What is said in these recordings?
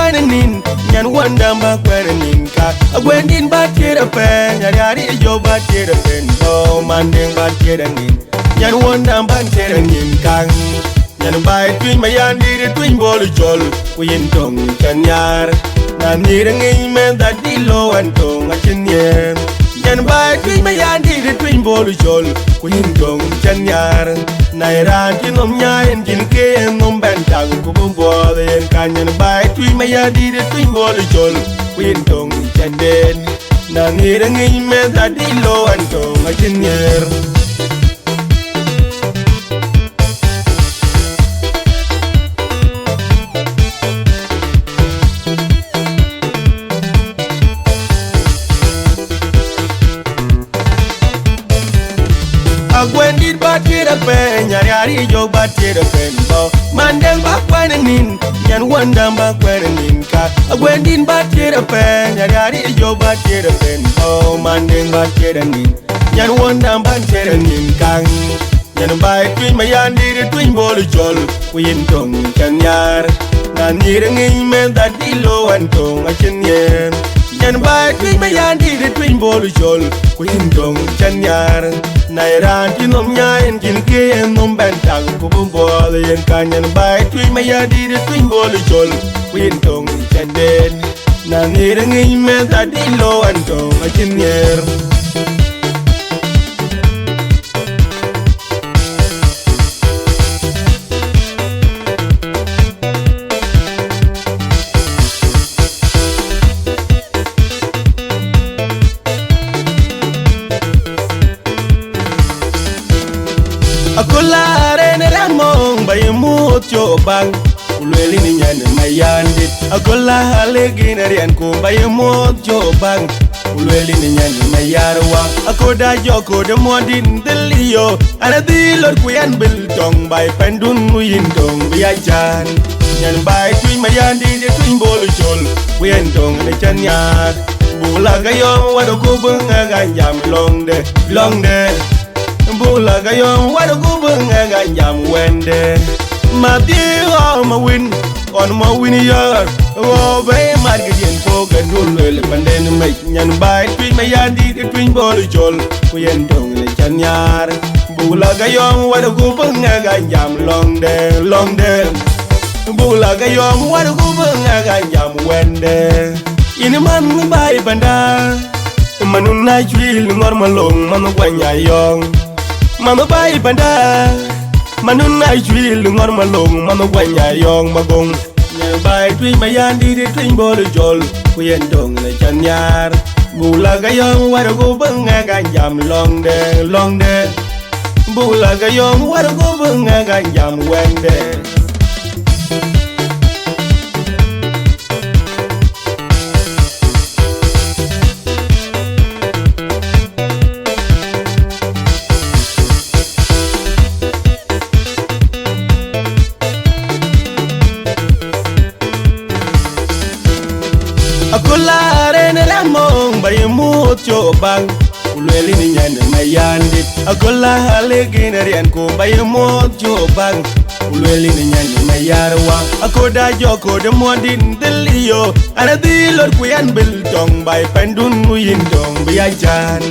kwananin nyan wanda ba kwananin ka agwendin ba tira pe nyari jo ba tira pen do manding ba tira nin nyan wanda ba tira nin kang nyan bai twin mayandi twin bolu jol kuyin tong kanyar na nirang men da dilo antong achinyen nyan bai twin mayandi twin bolu jol kuyin tong kanyar na iran kinom nyaen kin ke nom ben tang ku bo den kanyan bai twin mayandi twin bolu jol kuyin tong chanden na nirang men da dilo antong achinyen Agwendit batira pe nyari jo batira pen bo mandeng bakwanin nyan wanda bakwanin ka agwendin batira pe nyari jo batira pen bo mandeng batira nin nyan wanda batira nin kang nyan bai twin mayandi twin bol jol kuyin tong kanyar na nirang men da dilo antong achinyen nyan bai twin mayandi twin bol jol kuyin tong kanyar na iran kinom nyaen kin ke nom ben tag ku bo yen kanyan bai twin mayadi twin bol jol kuyin tong chanden na nirang men da dilo antong achinyer Akola arene ramong bayi mucho bang ulweli ni nyane mayandit akola halegi narian ko bayi mucho bang ulweli ni nyane mayarwa akoda joko de modin delio ana dilor kuyan bil tong bay pendun muyin tong biajan nyan bay twin mayandi de twin bolu chol kuyan tong ne chanyar bula gayong wado kubunga ganjam long de bula gayong wado kubunga ganjam wende ma dio ma win on ma win yar o be margin po gadul le panden me nyan bay twin mayandi twin bol jol kuyen dong le chanyar bula gayong wado kubunga ganjam long de bula gayong wado kubunga ganjam wende ini man bay banda manun na chwil ngor malong manu kwanya yong mama bay banda manun na chwil ngor malong mama kwanya yong magong nya bay twin mayandi twin bol jol kuyen dong le chanyar bula gayong waro go banga ganjam long de bula gayong waro go banga ganjam wende Akola arene ramong bayi mucho bang ulweli ni nyane mayandit akola halegi narian ko bayi mucho bang ulweli ni nyane mayarwa akoda joko de modin delio ana dilor kuyan bil tong bay pendun muyin tong biajan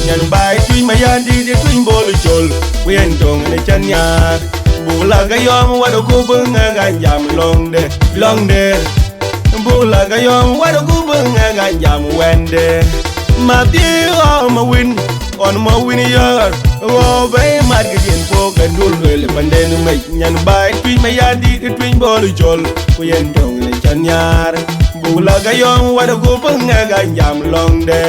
nyan bay twin mayandi twin bol jol kuyan tong ne chanyar bula gayong wado kubunga ganjam long de bula gayong wado kubunga ganjam wende ma dio ma win on ma win yar o be margin po gadul le panden me nyan bay twin mayandi twin bol jol kuyen dong le chanyar bula gayong wado kubunga ganjam long de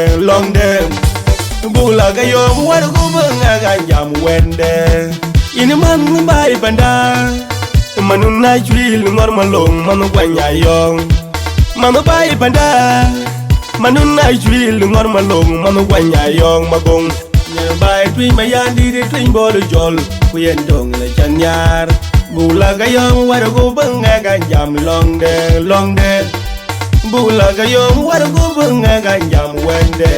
bula gayong wado kubunga ganjam wende ini man bay banda manun na chwil ngor malong manu kwanya yong mama bay banda manun na chwil ngor malong manu kwanya yong magong nya bay twin mayandi twin bol jol kuyen dong le chanyar bula gayong waro go banga ganjam long de bula gayong waro go banga ganjam wende